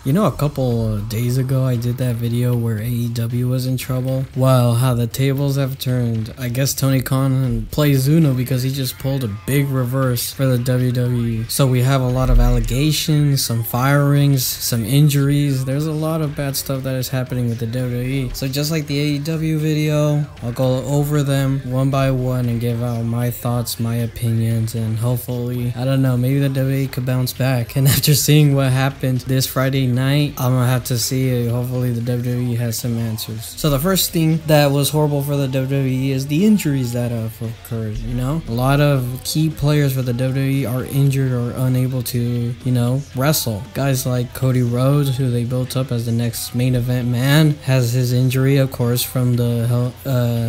You know, a couple of days ago, I did that video where AEW was in trouble. Well, how the tables have turned. I guess Tony Khan plays Uno because he just pulled a big reverse for the WWE. So we have a lot of allegations, some firings, some injuries. There's a lot of bad stuff that is happening with the WWE. So just like the AEW video, I'll go over them one by one and give out my thoughts, my opinions, and hopefully, I don't know, maybe the WWE could bounce back. And after seeing what happened this Friday night, I'm gonna have to see. Hopefully the WWE has some answers. So the first thing that was horrible for the WWE is the injuries that have occurred. You know, a lot of key players for the WWE are injured or unable to, you know, wrestle. Guys like Cody Rhodes, who they built up as the next main event man, has his injury, of course, from the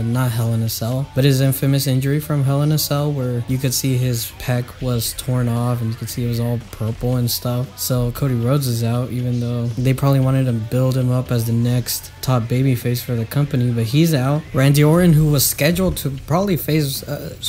not Hell in a Cell, but his infamous injury from Hell in a Cell, where you could see his pec was torn off and you could see it was all purple and stuff. So Cody Rhodes is out, even though they probably wanted to build him up as the next top babyface for the company, but he's out. Randy Orton, who was scheduled to probably face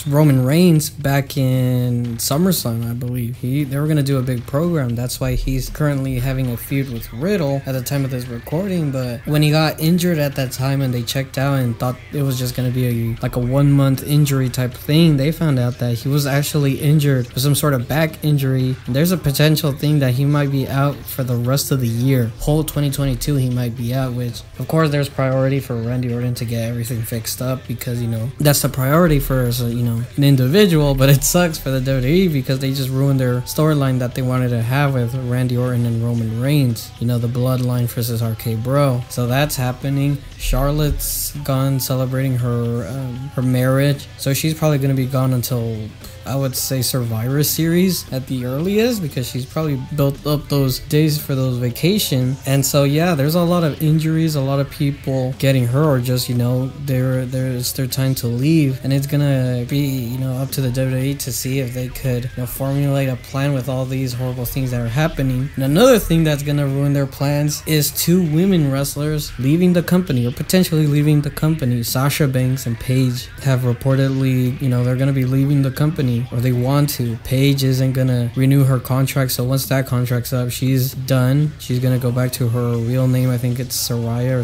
Roman Reigns back in SummerSlam, I believe. They were going to do a big program. That's why he's currently having a feud with Riddle at the time of this recording, but when he got injured at that time and they checked out and thought it was just going to be like a 1 month injury type thing, they found out that he was actually injured with some sort of back injury. And there's a potential thing that he might be out for the rest of the year. Whole 2022 he might be out, which of course there's priority for Randy Orton to get everything fixed up, because you know that's the priority for you know, an individual. But it sucks for the WWE because they just ruined their storyline that they wanted to have with Randy Orton and Roman Reigns, you know, the bloodline versus RK Bro. So that's happening. Charlotte's gone celebrating her marriage, so she's probably going to be gone until, I would say, Survivor Series at the earliest, because she's probably built up those days for those vacation. And so yeah, there's a lot of injuries, a lot of people getting hurt, or just, you know, it's their time to leave, and it's gonna be, you know, up to the WWE to see if they could, you know, formulate a plan with all these horrible things that are happening. And another thing that's gonna ruin their plans is 2 women wrestlers leaving the company, or potentially leaving the company. Sasha Banks and Paige have reportedly, you know, they're gonna be leaving the company, or they want to. Paige isn't gonna renew her contract, so once that contract's up, she's done. She's gonna go back to her real name. I think it's Saraya.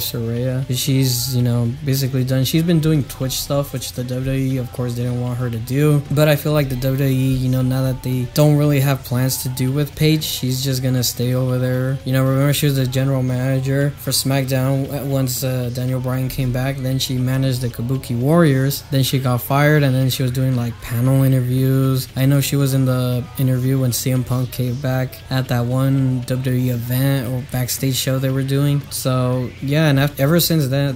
She's, you know, basically done. She's been doing Twitch stuff, which the WWE of course didn't want her to do, but I feel like the WWE, you know, now that they don't really have plans to do with Paige, she's just gonna stay over there. You know, remember she was the general manager for SmackDown once Daniel Bryan came back. Then she managed the Kabuki Warriors, then she got fired, and then she was doing like panel interviews. I know she was in the interview when CM Punk came back at that one WWE event or backstage show they were doing. So yeah, and ever since that,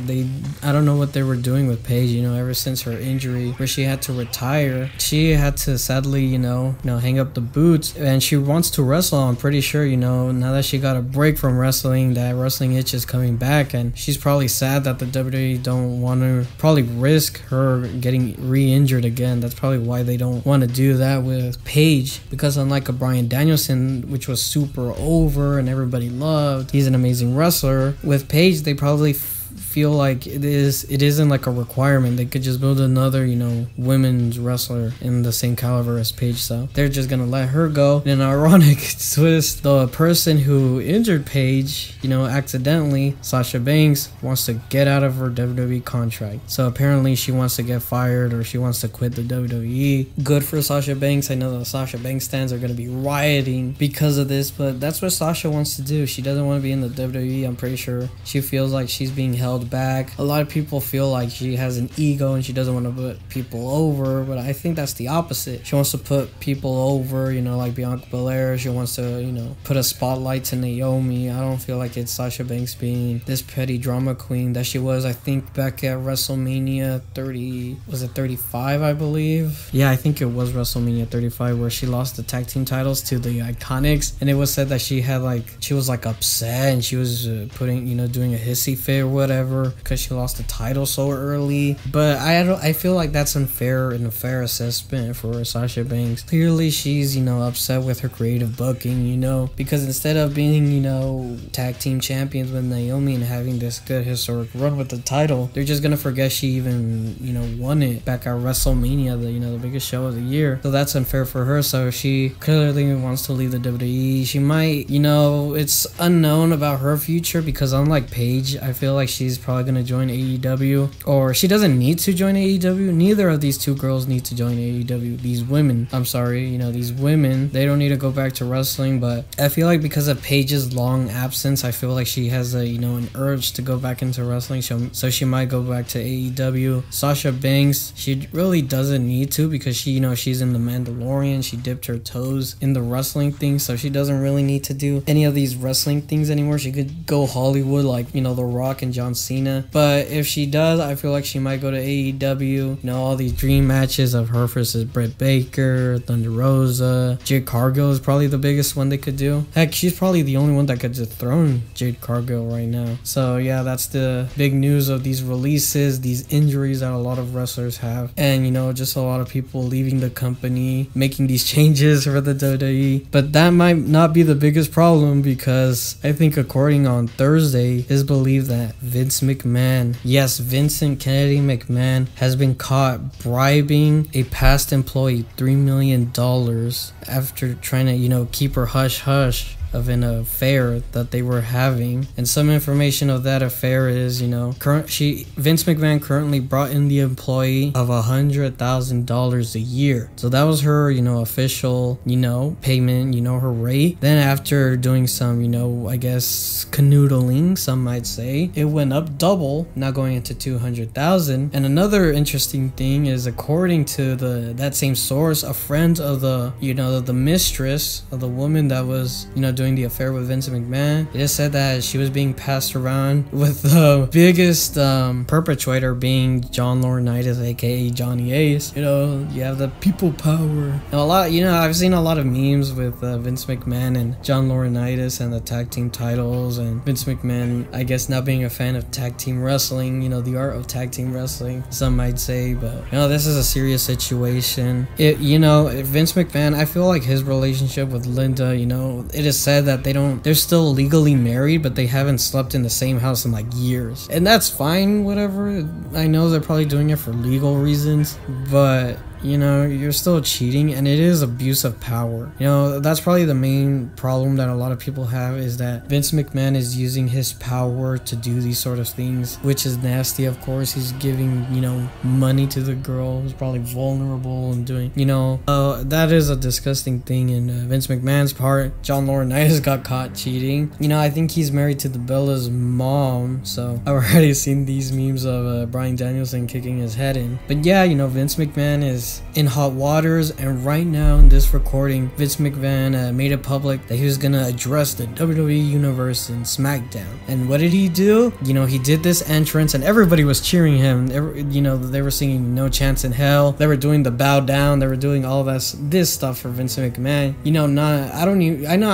I don't know what they were doing with Paige. You know, ever since her injury where she had to retire, she had to sadly, you know, hang up the boots, and she wants to wrestle. I'm pretty sure, you know, now that she got a break from wrestling, that wrestling itch is coming back, and she's probably sad that the WWE don't want to probably risk her getting re-injured again. That's probably why they don't want to do that with Paige, because unlike a Bryan Danielson, which was super over and everybody loved, he's an amazing wrestler, with Paige they probably feel like it isn't like a requirement. They could just build another, you know, women's wrestler in the same caliber as Paige, so they're just gonna let her go. In an ironic twist, the person who injured Paige, you know, accidentally, Sasha Banks, wants to get out of her WWE contract. So apparently she wants to get fired, or she wants to quit the WWE. Good for Sasha Banks. I know the Sasha Banks fans are gonna be rioting because of this, but that's what Sasha wants to do. She doesn't want to be in the WWE. I'm pretty sure she feels like she's being held back. A lot of people feel like she has an ego and she doesn't want to put people over, but I think that's the opposite. She wants to put people over, you know, like Bianca Belair. She wants to, you know, put a spotlight to Naomi. I don't feel like it's Sasha Banks being this petty drama queen that she was, I think, back at WrestleMania 30, was it 35, I believe? Yeah, I think it was WrestleMania 35, where she lost the tag team titles to the Iconics, and it was said that she was like upset, and she was putting, you know, doing a hissy fit or whatever, whatever because she lost the title so early. But I feel like that's unfair and a fair assessment for Sasha Banks. Clearly she's, upset with her creative booking, because instead of being, tag team champions with Naomi and having this good historic run with the title, they're just gonna forget she even, won it back at WrestleMania, the biggest show of the year. So that's unfair for her. So she clearly wants to leave the WWE. She might, it's unknown about her future because unlike Paige, I feel like she's probably gonna join AEW, or she doesn't need to join AEW. Neither of these two girls need to join AEW. These women, I'm sorry, these women, they don't need to go back to wrestling. But I feel like because of Paige's long absence, I feel like she has a, an urge to go back into wrestling. So she might go back to AEW. Sasha Banks, she really doesn't need to because she, she's in the Mandalorian. She dipped her toes in the wrestling thing, so she doesn't really need to do any of these wrestling things anymore. She could go Hollywood like, The Rock and John Cena. But if she does, I feel like she might go to AEW. All these dream matches of her versus Britt Baker, Thunder Rosa, Jade Cargill is probably the biggest one they could do. Heck, she's probably the only one that could dethrone Jade Cargill right now. So yeah, that's the big news of these releases, these injuries that a lot of wrestlers have, and just a lot of people leaving the company, making these changes for the WWE. But that might not be the biggest problem because I think according on Thursday, it's believed that Vince McMahon, yes, Vincent Kennedy McMahon, has been caught bribing a past employee $3 million after trying to, keep her hush hush of an affair that they were having. And some information of that affair is, Vince McMahon currently brought in the employee of $100,000 a year. So that was her, official, payment, her rate. Then after doing some, I guess canoodling, some might say, it went up double, now going into $200,000. And another interesting thing is, according to that same source, a friend of the, the mistress of the woman that was, doing the affair with Vince McMahon, it is said that she was being passed around, with the biggest perpetrator being John Laurinaitis, aka Johnny Ace. You have the people power. And a lot, I've seen a lot of memes with Vince McMahon and John Laurinaitis and the tag team titles, and Vince McMahon, I guess, not being a fan of tag team wrestling, the art of tag team wrestling, some might say. But this is a serious situation. Vince McMahon, I feel like his relationship with Linda, it is said that they're still legally married, but they haven't slept in the same house in like years, and that's fine, whatever. I know they're probably doing it for legal reasons, but you're still cheating, and it is abuse of power. That's probably the main problem that a lot of people have, is that Vince McMahon is using his power to do these sort of things, which is nasty. Of course, he's giving, money to the girl who's probably vulnerable and doing, that is a disgusting thing in Vince McMahon's part. John Laurinaitis got caught cheating. I think he's married to the Bella's mom, so I've already seen these memes of Bryan Danielson kicking his head in. But yeah, Vince McMahon is in hot waters, and right now in this recording, Vince McMahon made it public that he was gonna address the WWE universe in SmackDown. And what did he do? He did this entrance, and everybody was cheering him. They were singing "No Chance in Hell." They were doing the bow down. They were doing all this stuff for Vince McMahon.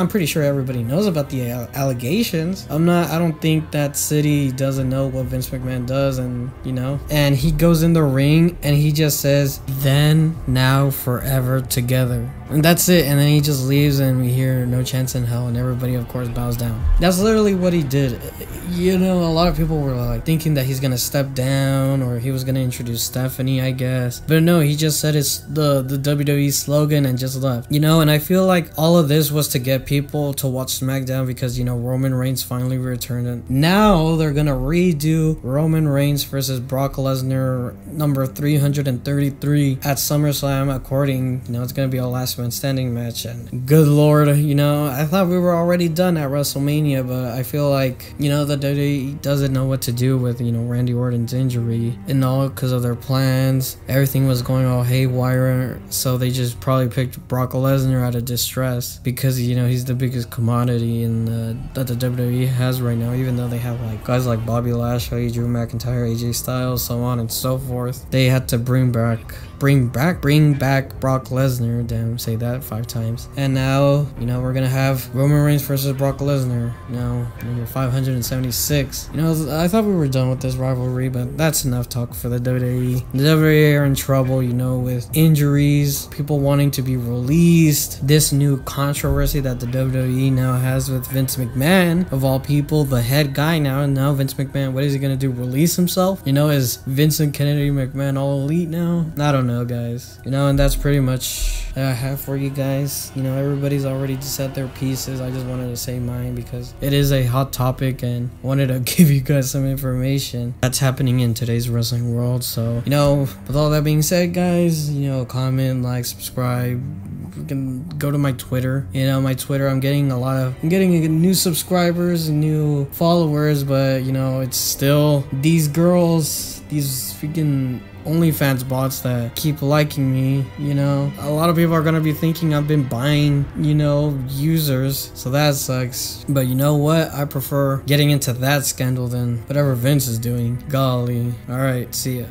I'm pretty sure everybody knows about the allegations. I don't think that city doesn't know what Vince McMahon does, and and he goes in the ring and he just says, "Then, now, forever together." And that's it. And then he just leaves, and we hear "No Chance in Hell," and everybody, of course, bows down. That's literally what he did. A lot of people were like thinking that he's gonna step down, or he was gonna introduce Stephanie, I guess. But no, he just said it's the WWE slogan and just left. And I feel like all of this was to get people to watch SmackDown because, Roman Reigns finally returned. And now they're gonna redo Roman Reigns versus Brock Lesnar number 333 at SummerSlam, according, it's gonna be a last man standing match. And good lord, I thought we were already done at WrestleMania, but I feel like, the WWE doesn't know what to do with, Randy Orton's injury and all, because of their plans. Everything was going all haywire, so they just probably picked Brock Lesnar out of distress because, he's the biggest commodity that the WWE has right now, even though they have like guys like Bobby Lashley, Drew McIntyre, AJ Styles, so on and so forth. They had to bring back bring back Brock Lesnar. Damn, say that 5 times. And now, you know, we're gonna have Roman Reigns versus Brock Lesnar. You know, number 576. You know, I thought we were done with this rivalry, but that's enough talk for the WWE. The WWE are in trouble, you know, with injuries, people wanting to be released, this new controversy that the WWE now has with Vince McMahon, of all people, the head guy now. And now Vince McMahon, what is he gonna do? Release himself? You know, is Vincent Kennedy McMahon all elite now? I don't know, guys. You know, and that's pretty much that I have for you guys. You know, everybody's already said their pieces. I just wanted to say mine because it is a hot topic and wanted to give you guys some information that's happening in today's wrestling world. So, you know, with all that being said, guys, you know, comment, like, subscribe. You can go to my Twitter. You know, my Twitter, I'm getting new subscribers and new followers, but you know, it's still these girls, these freaking OnlyFans bots that keep liking me. You know, a lot of people are gonna be thinking I've been buying, you know, users, so that sucks. But you know what, I prefer getting into that scandal than whatever Vince is doing. Golly. All right, see ya.